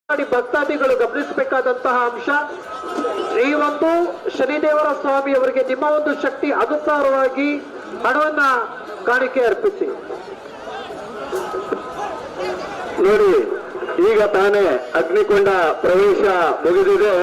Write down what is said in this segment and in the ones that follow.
ಭಕ್ತಾದಿಗಳು ಗಮನಿಸಬೇಕಾದಂತಹ ಅಂಶ, ಈ ಒಂದು ಶನಿದೇವರ ಸ್ವಾಮಿ ಅವರಿಗೆ ನಿಮ್ಮ ಒಂದು ಶಕ್ತಿ ಅನುಸಾರವಾಗಿ ಹಣವನ್ನ ಕಾಣಿಕೆ ಅರ್ಪಿಸಿ. ನೋಡಿ, ಈಗ ತಾನೇ ಅಗ್ನಿಕೊಂಡ ಪ್ರವೇಶ ಮುಗಿದಿದೆ.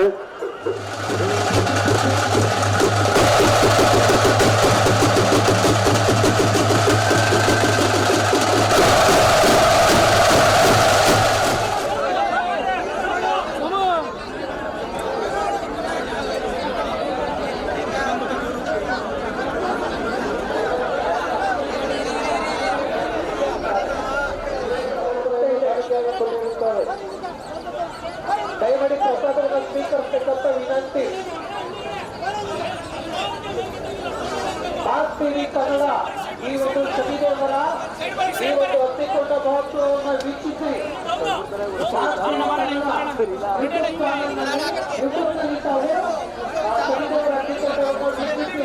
ದಯಮಾಡಿ ಪ್ರಸಾದವನ್ನು ಸ್ವೀಕರಿಸತಕ್ಕಂಥ ವಿನಂತಿ. ಟಿವಿ ಕನ್ನಡ ಈ ಒಂದು ಶನಿದೇವರ ಈ ಒಂದು ಹತ್ತಿಕೊಂಡ ಮಹೋತ್ಸವವನ್ನು ವೀಕ್ಷಿಸಿ ಶನಿದೇವರ ಹತ್ತಿಕೊಂಡವನ್ನು ವೀಕ್ಷಿಸಿ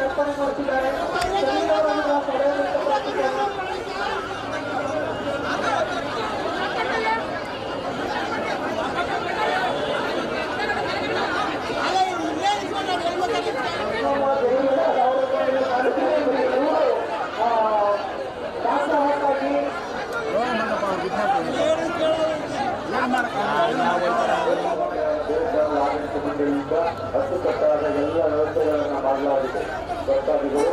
ಅರ್ಪಣೆ ಮಾಡ್ತಿದ್ದಾರೆ. ಅಚ್ಚುಕಟ್ಟಾದ ಎಲ್ಲ ವ್ಯವಸ್ಥೆಗಳನ್ನು ಮಾಡಲಾಗಿದೆ. ಭಕ್ತಾದಿಗಳು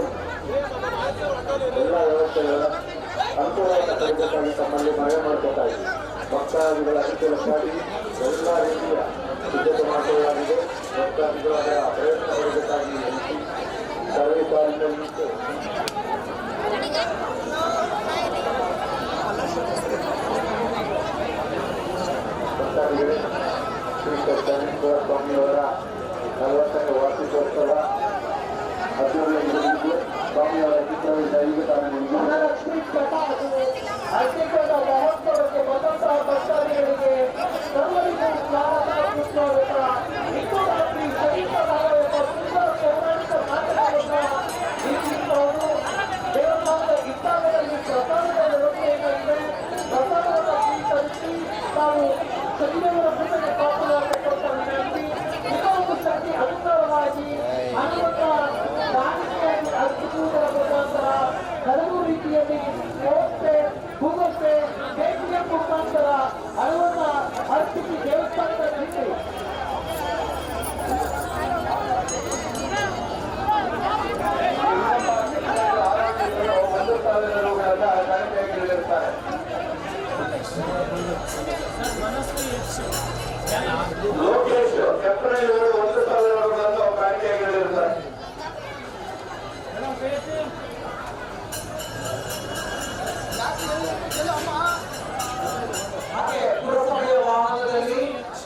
ಎಲ್ಲ ವ್ಯವಸ್ಥೆಗಳ ಅನುಕೂಲವನ್ನು ಪಡೆಯಬೇಕಾಗಿ ತಮ್ಮಲ್ಲಿ ಮನವಿ ಮಾಡಬೇಕಾಗಿದೆ. ಭಕ್ತಾದಿಗಳ ಅನುಕೂಲಕ್ಕಾಗಿ ಎಲ್ಲ ರೀತಿಯ ಸಿದ್ಧತೆ ಮಾಡಲಾಗಿದೆ. ಭಕ್ತಾದಿಗಳ ಪ್ರಯತ್ನ ಪಡೆಯಬೇಕಾಗಿ ಸರ್ವೆ ಸಾಲಿನಲ್ಲಿ ಭಕ್ತಾದಿಗಳೇ ಶ್ರೀ ಸತ್ಯನಾರಾಯಣ ಸ್ವಾಮಿಯವರ 40ನೇ ವಾರ್ಷಿಕೋತ್ಸವ ಅದ್ದೂರಿಯಾಗಿ ಸ್ವಾಮಿಯವರ ಚಿತ್ರವಿದ್ದ ಈಗ ಮಹಾಲಕ್ಷ್ಮಿ ಹತ್ತಿಕೊಂಡ ಮಹೋತ್ಸವಕ್ಕೆ ಬಂದಂತಹ ಭಕ್ತಾದಿಗಳಿಗೆ ಸರ್ವರಿಗೂ ಸ್ವಾಗತ ಸುಸ್ವಾಗತ. ಇಂದು ರಾತ್ರಿ ಶರೀರದಾಯಕ ಸುಂದರ ಪೌರಾಣಿಕ ನಾಟಕವನ್ನು ವೀಕ್ಷಿಸುವವರು ದೇವಸ್ಥಾನದ ಇತ್ತಾಲಯಲ್ಲಿ ಪ್ರಸಾದದ ವ್ಯವಸ್ಥೆಯಿದೆ. ಪ್ರಸಾದವನ್ನು ಸ್ವೀಕರಿಸಿ ನಾವು ಶನಿದೇವರ ಪೂಜೆಗೆ ಪಾತ್ರರಾಗತಕ್ಕಂಥ ವಿನಂತಿ. ನಿಮ್ಮ ಒಂದು ಶಕ್ತಿ ಅನುಸಾರವಾಗಿ ಹಣವನ್ನ ಕಾಣಿಕೆಯಾಗಿ ಅರ್ಪಿಸುವುದರ ಮುಖಾಂತರ ಹಲವು ರೀತಿಯಲ್ಲಿ ವ್ಯವಸ್ಥೆ ಗೂಗಲ್ ಪೇ ಪೇಟಿಎಂ ಮುಖಾಂತರ ಹಣವನ್ನ ಅರ್ಪಿಸಿ ದೇವಸ್ಥಾನದ ನೀಡಿ ₹1,000 ಕಾಣಿಕೆಯಾಗಿರುತ್ತಾರೆ. ಲೋಕೇಶ್ ಏಪ್ರಿಲ್ 1,000 ಕಾಣಿಕೆಯಾಗಿರುತ್ತಾರೆ. ಪುರಸಭೆಯ ವಾಹನದಲ್ಲಿ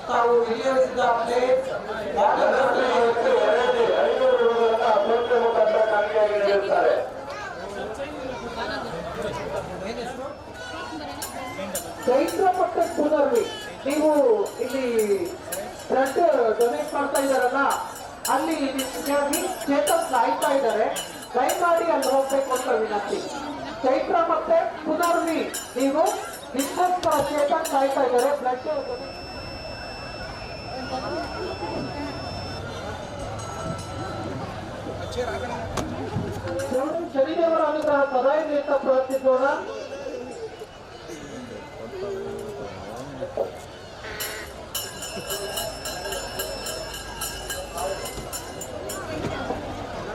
ತಾವು ವಿನಿಯೋಗಿಸಿದ ಪ್ಲೇಟ್ ₹500 ಮುಖಾಂತರ ಕಾಣಿಕೆಯಾಗಿರುತ್ತಾರೆ. ಚೈತ್ರ ಮತ್ತು ಪುನರ್ವಿ ನೀವು ಇಲ್ಲಿ ಬ್ಲಡ್ ಡೊನೇಟ್ ಮಾಡ್ತಾ ಇದ್ದಾರಲ್ಲ, ಅಲ್ಲಿ ಚೇತನ್ ಕಾಯ್ತಾ ಇದ್ದಾರೆ. ದಯಮಾಡಿ ಅಲ್ಲಿ ಹೋಗ್ಬೇಕು ಅಂತ ವಿನಂತಿ. ಚೈತ್ರ ಮತ್ತೆ ಪುನರ್ವಿ ನೀವು ನಿಮ್ಗೋಸ್ಕರ ಚೇತನ್ ಕಾಯ್ತಾ ಇದ್ದಾರೆ. ಬ್ಲಡ್ ಶನಿದೇವರ ಅನುಗ್ರಹ ಸದಾ ಇರಲಿ ಅಂತ ಪ್ರಾರ್ಥಿಸೋಣ.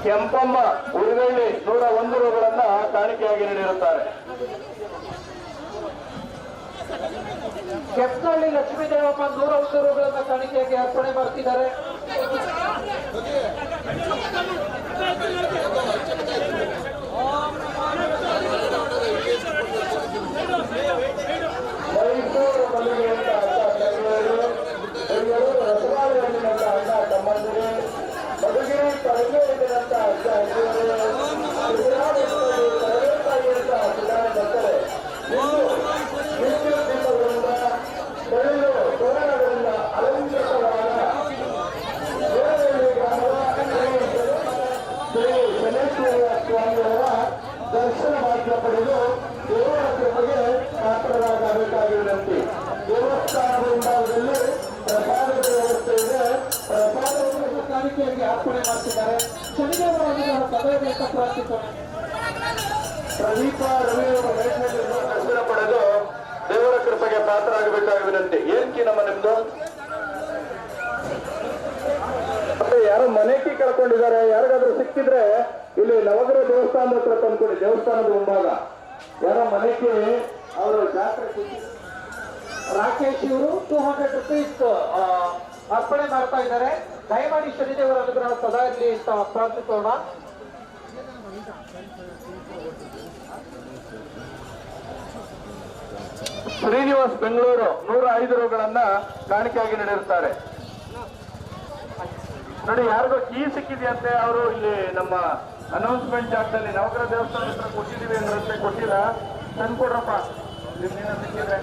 ಕೆಂಪಮ್ಮ ಉಳಿಗಳ್ಳಿ ₹101 ಕಾಣಿಕೆಯಾಗಿ ನೀಡಿರುತ್ತಾರೆ. ಕೆಂಪನಹಳ್ಳಿ ಲಕ್ಷ್ಮೀದೇವಮ್ಮ ₹101 ಕಾಣಿಕೆಯಾಗಿ ಅರ್ಪಣೆ ಮಾಡ್ತಿದ್ದಾರೆ. ಮೈಸೂರು ಮಲ್ಲಿಗೆಯಂತ ರಸಬಾಳೆಹಣ್ಣಿನಂತ ಅಣ್ಣ ತಮ್ಮಂದಿರೇ, ಮಧುಗಿರಿ ತರಗೇರಿದಂತ ಅಜ್ಜ ಪ್ರಾರ್ಥಿಸೋಣ. ಪ್ರದೀಪ ರವಿ ಅವರ ಮೇಲ್ಮೇಲೆ ದರ್ಶನ ಪಡೆದು ದೇವರ ಕೃಪೆಗೆ ಪಾತ್ರರಾಗಬೇಕಾಗಿ ವಿನಂತಿ. ಏನಕ್ಕೆ ನಮ್ಮ ನಿಮ್ದು ಮತ್ತೆ ಯಾರು ಮನೆಕಿ ಕಳ್ಕೊಂಡಿದ್ದಾರೆ, ಯಾರಿಗಾದ್ರೂ ಸಿಕ್ಕಿದ್ರೆ ಇಲ್ಲಿ ನವಗ್ರಹ ದೇವಸ್ಥಾನದ ಹತ್ರ ತಂದ್ಕೊಡಿ. ದೇವಸ್ಥಾನದ ಮುಂಭಾಗ ಯಾರೋ ಮನೆಕಿ ಅವರು ಜಾತ್ರೆ ರಾಕೇಶ್ ಇವರು 200 rupees ಅರ್ಪಣೆ ಮಾಡ್ತಾ ಇದ್ದಾರೆ. ದಯಮಾಡಿ ಶನಿದೇವರ ಅನುಗ್ರಹ ಸದಾ ಇರಲಿ ಅಂತ ಪ್ರಾರ್ಥಿಸೋಣ. ಶ್ರೀನಿವಾಸ್ ಬೆಂಗಳೂರು 105 ರೂಗಳನ್ನ ಕಾಣಿಕೆಯಾಗಿ ನೀಡಿರುತ್ತಾರೆ. ನೋಡಿ, ಯಾರಿಗೋ ಕೀ ಸಿಕ್ಕಿದೆಯಂತೆ, ಅವರು ಇಲ್ಲಿ ನಮ್ಮ ಅನೌನ್ಸ್ಮೆಂಟ್ ಜಾಗದಲ್ಲಿ ನವಗ್ರಹ ದೇವಸ್ಥಾನ ಹತ್ರ ಕೊಟ್ಟಿದ್ದೀವಿ ಅಂದ್ರೆ ಕೊಟ್ಟಿಲ್ಲ, ತಂದ್ಕೊಡ್ರಪ್ಪ ನಿಮ್ಗೇನ ಸಿಕ್ಕಿದ್ರೆ.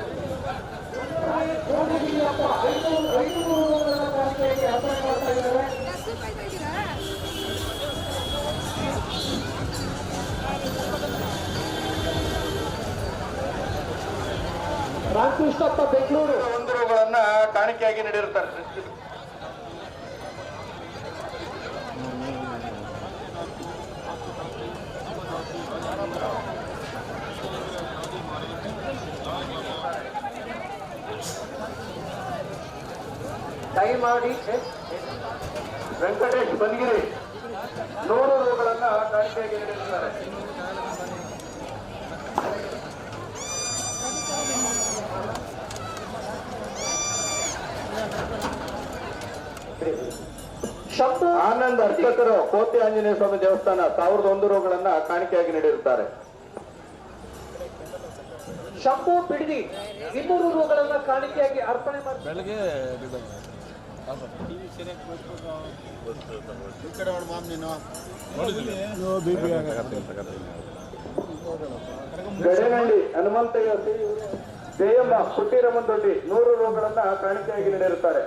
ರಾಮಕೃಷ್ಣಪ್ಪ ಬೆಂಗಳೂರು 1 ರೂಗಳನ್ನ ಕಾಣಿಕೆಯಾಗಿ ನೀಡಿರುತ್ತಾರೆ. ದಯಮಾಡಿ ವೆಂಕಟೇಶ್ ಬನ್ಗಿರಿ 100 ರೂಗಳನ್ನ ಕಾಣಿಕೆಯಾಗಿ ನೀಡಿರುತ್ತಾರೆ. ಶಂಭು ಆನಂದ್ ಅರ್ಚಕರು ಕೋಟೆ ಆಂಜನೇಯ ಸ್ವಾಮಿ ದೇವಸ್ಥಾನ 1001 ರೂಗಳನ್ನ ಕಾಣಿಕೆಯಾಗಿ ನೀಡಿರುತ್ತಾರೆ. ಶಂಭು ಬಿಡದಿ 200 ರೂಗಳನ್ನ ಕಾಣಿಕೆಯಾಗಿ ಅರ್ಪಣೆ ಮಾಡಿ. ಬೆಳಗ್ಗೆ ಗಡೇನಹಳ್ಳಿ ಹನುಮಂತಯ್ಯ ಜಯಮ್ಮ ಪುಟ್ಟಿರಮಂದೊಡ್ಡಿ 100 ರೂಗಳನ್ನ ಕಾಣಿಕೆಯಾಗಿ ನೀಡಿರುತ್ತಾರೆ.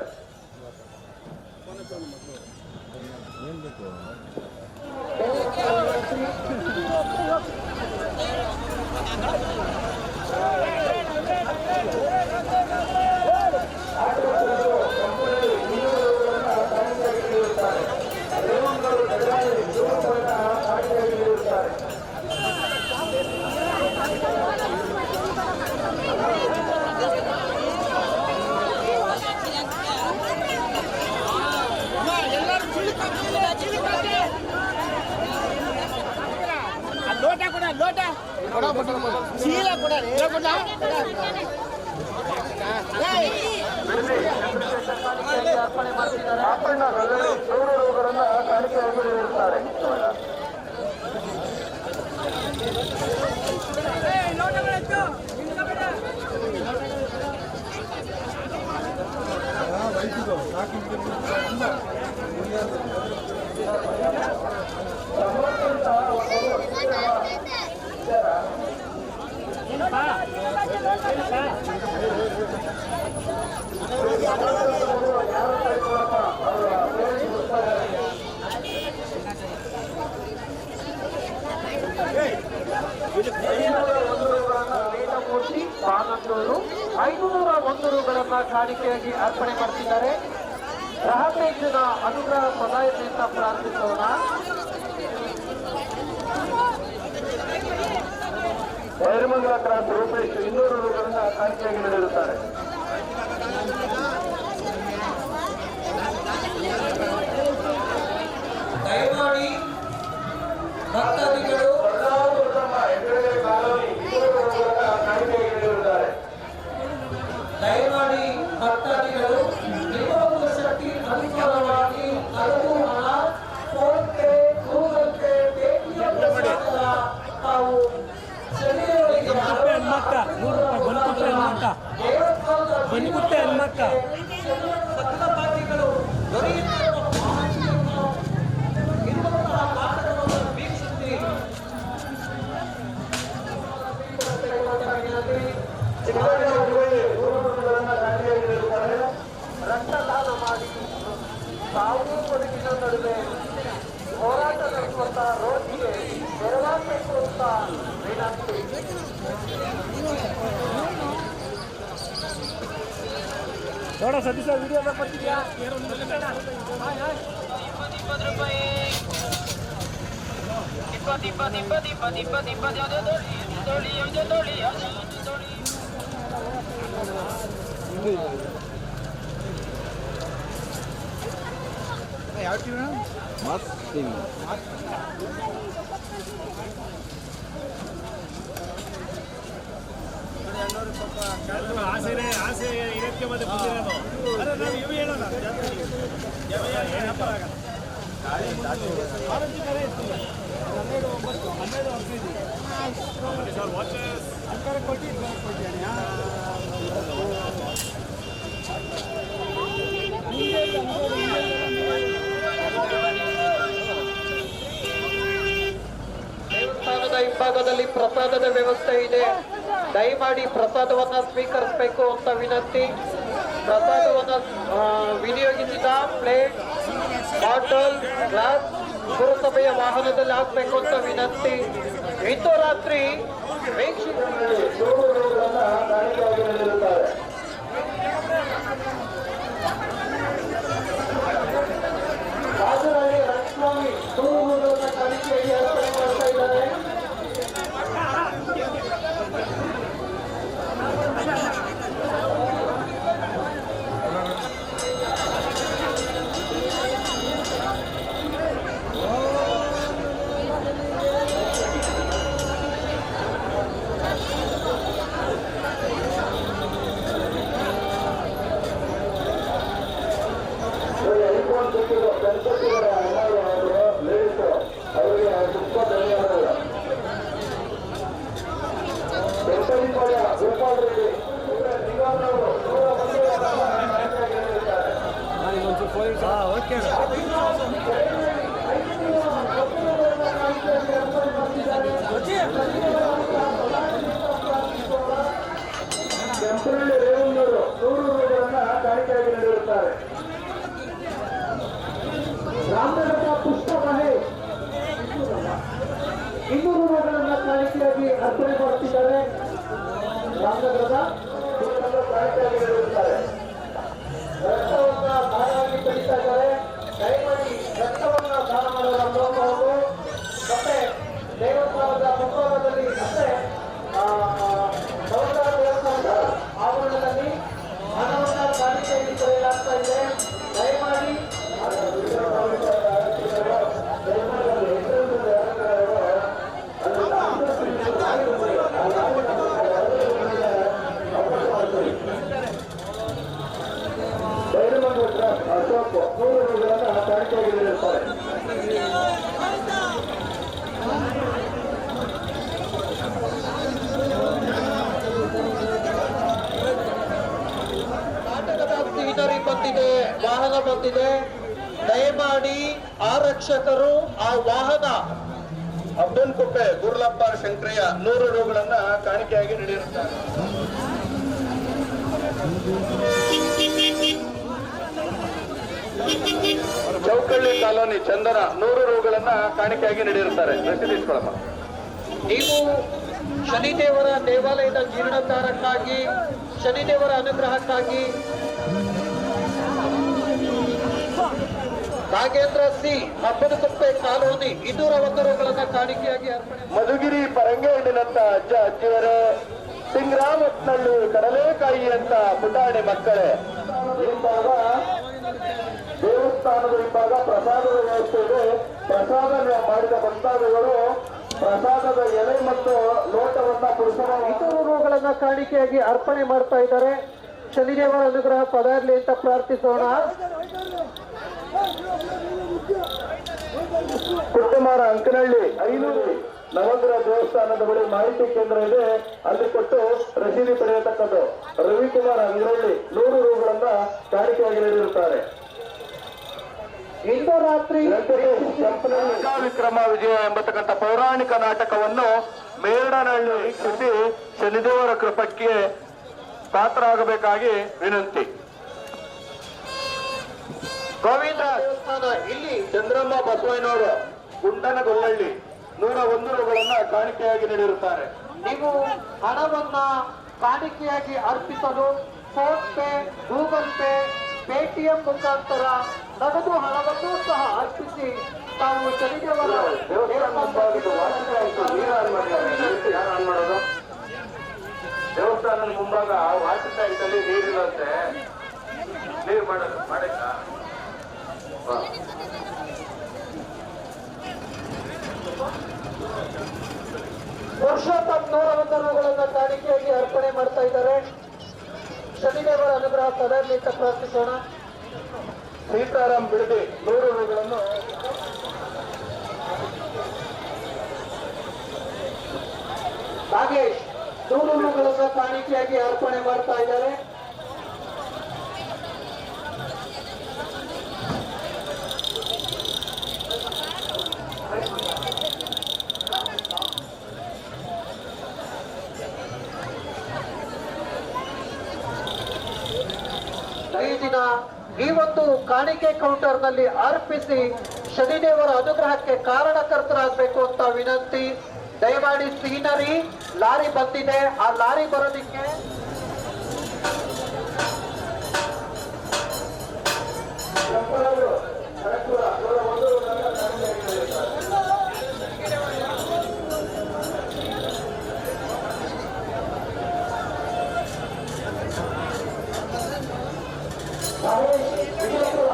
ಲೋಟ ಚೀಲ ಕೊಡ ಅರ್ಪಣೆ ಮಾಡ್ತಿದ್ದಾರೆ. ಆಪಣ್ಣ 100 ರೂಗಳನ್ನ ಕಾಣಿಕೆಯಾಗಿ ನೀಡಿರುತ್ತಾರೆ. ಮೂರ್ತಿ 501 ರೂಗಳನ್ನ ಕಾಣಿಕೆಯಾಗಿ ಅರ್ಪಣೆ ಮಾಡ್ತಿದ್ದಾರೆ. ರಹಬೇಕಿನ ಅನುಗ್ರಹ ಸದಾ ಇರಲಿ ಅಂತ ಪ್ರಾರ್ಥಿಸೋಣ. ನೇರಮಂಗಲ ಕ್ರಾಸ್ ರೂಪೇಶ್ 200 ರೂಗಳನ್ನ ಕಾಣಿಕೆಯಾಗಿ ನೀಡಿರುತ್ತಾರೆ. ದಯಮಾಡಿ ಭಕ್ತಾದಿಗಳು ದಯಮಾಡಿ ಭಕ್ತಾದಿಗಳು ನಿಮ್ಮ ಒಂದು ಶಕ್ತಿ ಅನುಸಾರವಾಗಿ ಹಲವು ಹಣ phone pay, Google pay, Paytm ತಾವು ಶನಿಯವರಿಗೆ ಸಕಲ ಭಾಗ್ಯಗಳು ದೊರೆಯುತ್ತಿರುವ ಭಾಗ್ಯವನ್ನು ಇರುವಂತಹ ನಾಟಕವನ್ನು ವೀಕ್ಷಿಸಿ ರಕ್ತದಾನ ಮಾಡಿ ಸಾವು ಬದುಕಿನ ನಡುವೆ ಹೋರಾಟ ನಡೆಸುವಂತ ರೋಗಿಗೆ ನೆರವಾಗಬೇಕುವಂತ ವಿನಂತಿ. ನೋಡ ಸತೀಶ ವಿಡಿಯೋ ಬರ್ತಿದ್ಯಾ? ₹20 ಯಾವ ಟಿವಿ ಮಸ್ತ್ ಟಿವಿ. ಆಸೆ ಇರಕ್ಕೆ ಮತ್ತೆ ಬಂದಿರೋದು. ಅರೆ ನಾವು ಇವು ಹೇಳೋಣ ಆರೆಂಜ್ ಕರೆ ಇರ್ತಿಲ್ಲ 12 ಸರ್ ವಾಚಸ್ ಅಂಕರ ಕೊಟ್ಟಿ ದೇವಸ್ಥಾನದ ಹಿಂಭಾಗದಲ್ಲಿ ಪ್ರಸಾದದ ವ್ಯವಸ್ಥೆ ಇದೆ. ದಯಮಾಡಿ ಪ್ರಸಾದವನ್ನ ಸ್ವೀಕರಿಸಬೇಕು ಅಂತ ವಿನಂತಿ. ಪ್ರಸಾದವನ್ನ ವಿನಿಯೋಗಿಸಿದ ಪ್ಲೇಟ್, ಬಾಟಲ್, ಗ್ಲಾಸ್ ಪುರಸಭೆಯ ವಾಹನದಲ್ಲಿ ಹಾಕಬೇಕು ಅಂತ ವಿನಂತಿ. ಇಂದು ರಾತ್ರಿ ರಾಜರಾಣಿ ರಂಗಸ್ವಾಮಿ ದೂರುಗಳನ್ನು ತನಿಖೆಗೆ ಅರ್ಪಣೆ ಮಾಡ್ತಾ ಇದ್ದಾರೆ. ಓಕೆ ಕೆಂಪಳ್ಳಿ ರೇವಣ್ಣರು 100 ರೂಗಳನ್ನು ಕಾಣಿಕೆಯಾಗಿ ನೀಡಿರುತ್ತಾರೆ. ರಾಮನಗರದ ಪುಷ್ಪ ಮಹೇಶ್ 200 ರೂಪಾಯಿಗಳನ್ನ ಕಾಣಿಕೆಯಾಗಿ ಅರ್ಪಣೆ ಮಾಡುತ್ತಿದ್ದಾರೆ. ರಾಮನಗರದ ಕಾಣಿಕೆಯಾಗಿ ನೀಡಿರುತ್ತಾರೆ. ರಕ್ತವನ್ನ ದಾನವಾಗಿ ಕಳೀತಾ ಇದ್ದಾರೆ. ದಯಮಾಡಿ ರಕ್ತವನ್ನ ದಾನ ಮಾಡೋರ ನೋಡಬಹುದು. ಮತ್ತೆ ದೇವಸ್ಥಾನದ ಮುಂಭಾಗದಲ್ಲಿ ಮತ್ತೆ ನವಗ್ರಹ ದೇವಸ್ಥಾನದ ಆವರಣದಲ್ಲಿ ಹಣವನ್ನ ಕಾಣಿಕೆಯಾಗಿ ಪಡೆಯಲಾಗ್ತಾ ಇದೆ. ದಯಮಾಡಿ ಅಶೋಕ್ 100 ರೂಗಳನ್ನು ಕಾಣಿಕೆಯಾಗಿ ನೀಡಿರುತ್ತಾರೆ. ನಾಟಕದ ಸೀನರಿ ಬಂದಿದೆ, ವಾಹನ ಬಂದಿದೆ. ದಯಮಾಡಿ ಆರಕ್ಷಕರು ಆ ವಾಹನ ಅಬ್ದುಲ್ ಕುಪ್ಪೆ ಗುರ್ಲಪ್ಪ ಶಂಕರಯ್ಯ 100 ರೂಗಳನ್ನು ಕಾಣಿಕೆಯಾಗಿ ನೀಡಿರುತ್ತಾರೆ. ಚೌಕಳ್ಳಿ ಕಾಲೋನಿ ಚಂದನ 100 ರೂಗಳನ್ನು ಕಾಣಿಕೆಯಾಗಿ ನೀಡಿರುತ್ತಾರೆ. ರಸೀದಿ ಇಸ್ಕೊಳ್ಳಮ್ಮ. ನೀವು ಶನಿದೇವರ ದೇವಾಲಯದ ಜೀರ್ಣೋದ್ಧಾರಕ್ಕಾಗಿ, ಶನಿದೇವರ ಅನುಗ್ರಹಕ್ಕಾಗಿ ನಾಗೇಂದ್ರ ಸಿ ಹಬ್ಬದಕುಪ್ಪೆ ಕಾಲೋನಿ 201 ರೂಗಳನ್ನು ಕಾಣಿಕೆಯಾಗಿ ಅರ್ಪಣೆ. ಮಧುಗಿರಿ ಪರಂಗೇಡಿನಂತ ಅಜ್ಜ ಅಜ್ಜಿಯರೇ, ಸಿಂಗ್ರಾಮತ್ನಳ್ಳಿ ಕಡಲೆಕಾಯಿ ಅಂತ ಪುಟಾಣಿ ಮಕ್ಕಳೇ, ಹಿಂಭಾಗ ದೇವಸ್ಥಾನದ ಹಿಂಭಾಗ ಪ್ರಸಾದದ ವ್ಯವಸ್ಥೆ ಇದೆ. ಪ್ರಸಾದ ಮಾಡಿದ ಭಕ್ತಾದಿಗಳು ಪ್ರಸಾದದ ಎಲೆ ಮತ್ತು ಲೋಟವನ್ನ ಪುರುಷರ 200 ರೂಗಳನ್ನು ಕಾಣಿಕೆಯಾಗಿ ಅರ್ಪಣೆ ಮಾಡ್ತಾ ಇದ್ದಾರೆ. ಶನಿದೇವರ ಅನುಗ್ರಹ ಪದಾರ್ಲಿ ಅಂತ ಪ್ರಾರ್ಥಿಸೋಣ. ಕುಟ್ಟಮಾರ ಅಂಕನಹಳ್ಳಿ 500 ನವಗ್ರಹ ದೇವಸ್ಥಾನದ ಬಳಿ ಮಾಹಿತಿ ಕೇಂದ್ರ ಇದೆ, ಅಲ್ಲಿ ಕೊಟ್ಟು ರಸೀದಿ ಪಡೆಯತಕ್ಕದ್ದು. ರವಿಕುಮಾರ್ ಅಂಗನಹಳ್ಳಿ 100 ರೂಗಳನ್ನ ಕಾಣಿಕೆಯಾಗಿ ನೀಡಿರುತ್ತಾರೆ. ಇಂದು ರಾತ್ರಿ ವಿಕ್ರಮ ವಿಜಯ ಎಂಬತಕ್ಕಂಥ ಪೌರಾಣಿಕ ನಾಟಕವನ್ನು ಮೇರಡನಹಳ್ಳಿ ವೀಕ್ಷಿಸಿ ಶನಿದೇವರ ಕೃಪಕ್ಕೆ ಪಾತ್ರರಾಗಬೇಕಾಗಿ ವಿನಂತಿ. ಗೋವಿಂದ ದೇವಸ್ಥಾನ ಇಲ್ಲಿ ಚಂದ್ರಮ್ಮ ಬಸವಯ್ಯನವರು ಗುಂಡನಗೊಳ್ಳಹಳ್ಳಿ 101 ರೂಗಳನ್ನ ಕಾಣಿಕೆಯಾಗಿ ನೀಡಿರುತ್ತಾರೆ. ನೀವು ಹಣವನ್ನ ಕಾಣಿಕೆಯಾಗಿ ಅರ್ಪಿಸಲು phone pay, Google pay, Paytm ಮುಖಾಂತರ ನಗದು ಹಣವನ್ನೂ ಸಹ ಅರ್ಪಿಸಿ ತಾವು ಶನಿದೇವರ ದೇವಸ್ಥಾನ ಮುಂಭಾಗದ ವಾಚಿಕ ಆಯ್ತು, ನೀರು ಆನ್ ಮಾಡಿದ್ದಾರೆ. ಯಾರು ಆನ್ ಮಾಡೋದು? ದೇವಸ್ಥಾನದ ಮುಂಭಾಗ ವಾಚಿಕ ಆಯ್ತಲ್ಲಿ ನೀರಿಲ್ಲಂತೆ, ನೀರು ಮಾಡೋದು ಮಾಡಕ್ಕ ಪುರುಷೋತ್ತಮ್ 101 ರೂಗಳನ್ನು ಕಾಣಿಕೆಯಾಗಿ ಅರ್ಪಣೆ ಮಾಡ್ತಾ ಇದ್ದಾರೆ. ಶನಿದೇವರ ಅನುಗ್ರಹ ಸದಾ ಅಂತ ಪ್ರಾರ್ಥಿಸೋಣ. ಸೀತಾರಾಮ್ ಬಿಡದಿ 100 ರೂಗಳನ್ನು ನಾಗೇಶ್ 100 ರೂಗಳನ್ನು ಕಾಣಿಕೆಯಾಗಿ ಅರ್ಪಣೆ ಮಾಡ್ತಾ ಇದ್ದಾರೆ. ಈ ದಿನ ಈ ಒಂದು ಕಾಣಿಕೆ ಕೌಂಟರ್ ನಲ್ಲಿ ಅರ್ಪಿಸಿ ಶನಿದೇವರ ಅನುಗ್ರಹಕ್ಕೆ ಕಾರಣಕರ್ತರಾಗಬೇಕು ಅಂತ ವಿನಂತಿ. ದಯಮಾಡಿ ಸೀನರಿ ಲಾರಿ ಬಂದಿದೆ, ಆ ಲಾರಿ ಬರೋದಿಕ್ಕೆ ವಿಜಯಪುರ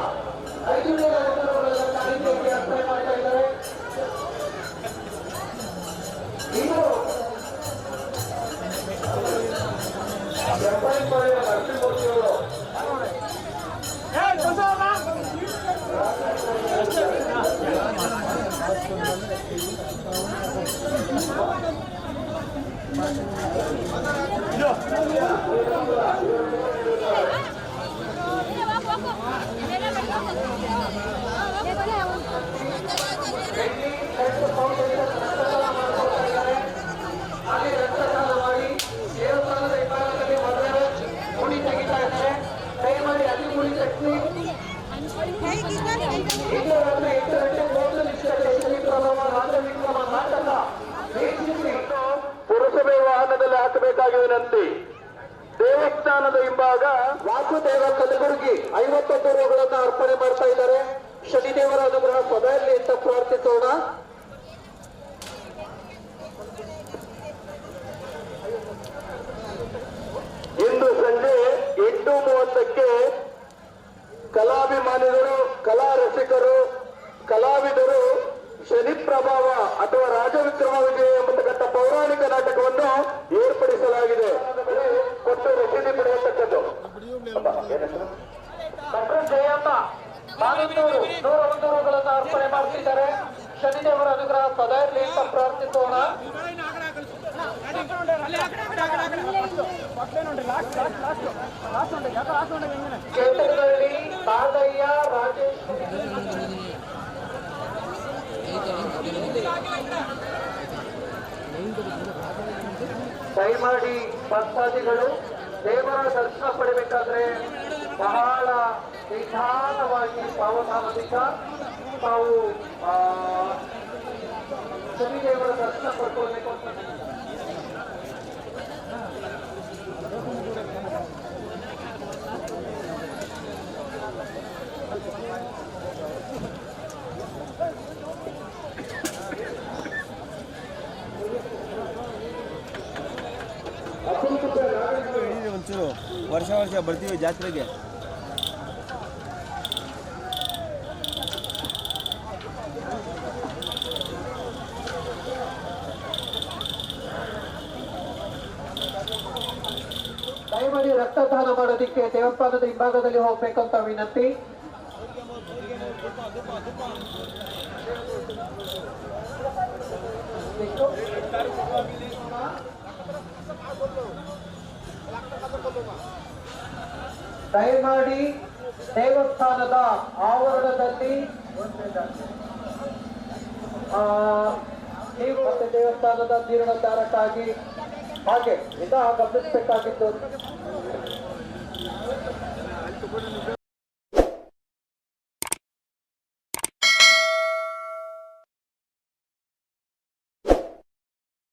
500 ರೂಗಳನ್ನು ಕಾಣಿಕೆಯಾಗಿ ಅರ್ಪಣೆ ಮಾಡ್ತಾ ಇದ್ದಾರೆ. ಇದು ನರಸಿಂಹಮೂರ್ತಿಯವರು ಹಾಗೆ ರಕ್ತದಾನ ಮಾಡಿ ದೇವಸ್ಥಾನದ ವಿಭಾಗದಲ್ಲಿ ಮೊದಲೇ ಮುಡಿ ತೆಗಿತಾ ಇದ್ದಾರೆ. ದಯಮಾಡಿ ಅಲ್ಲಿ ಮುಡಿ ತೆಗೆಸಿ. ಇಂದು ರಾತ್ರಿ 8 ಗಂಟೆ 30 ನಿಮಿಷಕ್ಕೆ ಶ್ರೀ ಪ್ರಭಾವ ರಾಜವಿಕ್ರಮ ನಾಟಕ ವೀಕ್ಷಿಸಿ. ಪುರಸಭೆ ವಾಹನದಲ್ಲಿ ಹಾಕಬೇಕಾಗಿ ವಿನಂತಿ. ದೇವಸ್ಥಾನದ ಹಿಂಭಾಗ ವಾಸುದೇವ ಕಲಬುರಗಿ 51 ರೂಗಳನ್ನು ಅರ್ಪಣೆ ಮಾಡ್ತಾ ಇದ್ದಾರೆ. ಶನಿದೇವರ ಅನುಗ್ರಹ ಸದಾ ಇರಲಿ ಅಂತ ಪ್ರಾರ್ಥಿಸೋಣ. ಇಂದು ಸಂಜೆ 8:30ಕ್ಕೆ ಕಲಾಭಿಮಾನಿಗಳು, ಕಲಾ ರಸಿಕರು, ಕಲಾವಿದರು ಶನಿ ಪ್ರಭಾವ ಅಥವಾ ರಾಜವಿಕ್ರಮ ವಿಜಯ ಎಂಬತಕ್ಕಂಥ ಪೌರಾಣಿಕ ನಾಟಕವನ್ನು ಏರ್ಪಡಿಸಲಾಗಿದೆ. ಕೊಟ್ಟು ರಸೀದಿ ಪಡೆಯತಕ್ಕದ್ದು. ಡಾಕ್ಟರ್ ಜಯಮ್ಮ 101 ರೂಗಳನ್ನು ಅರ್ಪಣೆ ಮಾಡ್ತಿದ್ದಾರೆ. ಶನಿದೇವರ ಅನುಗ್ರಹ ಸದಾ ಇರಲಿ ಅಂತ ಪ್ರಾರ್ಥಿಸೋಣ. ಕೇಂದ್ರದಲ್ಲಿ ಬಾದಯ್ಯ ರಾಜೇಶ್ ದಯಮಾಡಿ ಭಕ್ತಾದಿಗಳು ದೇವರ ದರ್ಶನ ಪಡಿಬೇಕಾದ್ರೆ ಬಹಳ ನಿಧಾನವಾಗಿ ಸಾವಧಾನದಿಂದ ತಾವು ಶನಿದೇವರ ದರ್ಶನ ಪಡ್ಕೊಳ್ಬೇಕು ಅಂತ. ಒಂಚೂರು ವರ್ಷ ಬರ್ತೀವಿ ಜಾತ್ರೆಗೆ. ದಯಮಾಡಿ ರಕ್ತದಾನ ಮಾಡೋದಿಕ್ಕೆ ದೇವಸ್ಥಾನದ ಹಿಂಭಾಗದಲ್ಲಿ ಹೋಗ್ಬೇಕಂತ ವಿನಂತಿ. ದಯಮಾಡಿ ದೇವಸ್ಥಾನದ ಆವರಣದಲ್ಲಿ ನೀವು ಮತ್ತೆ ದೇವಸ್ಥಾನದ ಜೀರ್ಣೋದ್ಧಾರಕ್ಕಾಗಿ ಹಾಗೆ ಗಮನಿಸಬೇಕಾಗಿದ್ದು